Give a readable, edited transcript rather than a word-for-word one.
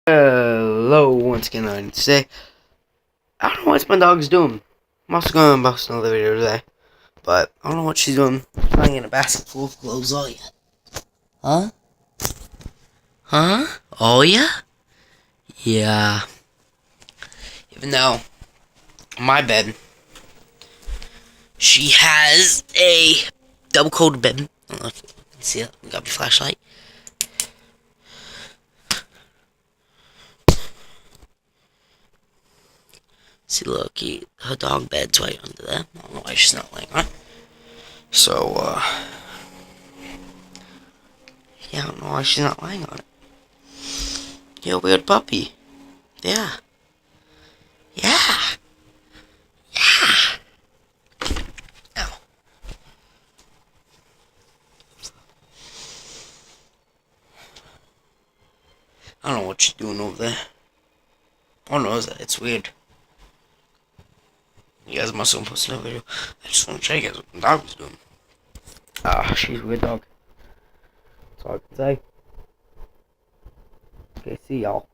Hello, once again, I need to say, I don't know what my dog's doing. I'm also going to post another video today, but I don't know what she's doing. Playing in a basket full of clothes, oh yeah. Huh? Huh? Oh yeah? Yeah. Even though, on my bed, she has a double-coated bed. I don't know if you can see it. We got my flashlight. See, look, her dog bed's right under there. I don't know why she's not laying on it. So, yeah, I don't know why she's not lying on it. You're a weird puppy. Yeah. Yeah. Yeah. Ow. I don't know what she's doing over there. All I know is that it's weird. You guys must have posted a video. I just want to show you guys what the dog was doing. She's a weird dog. That's all I can say. Okay, see y'all.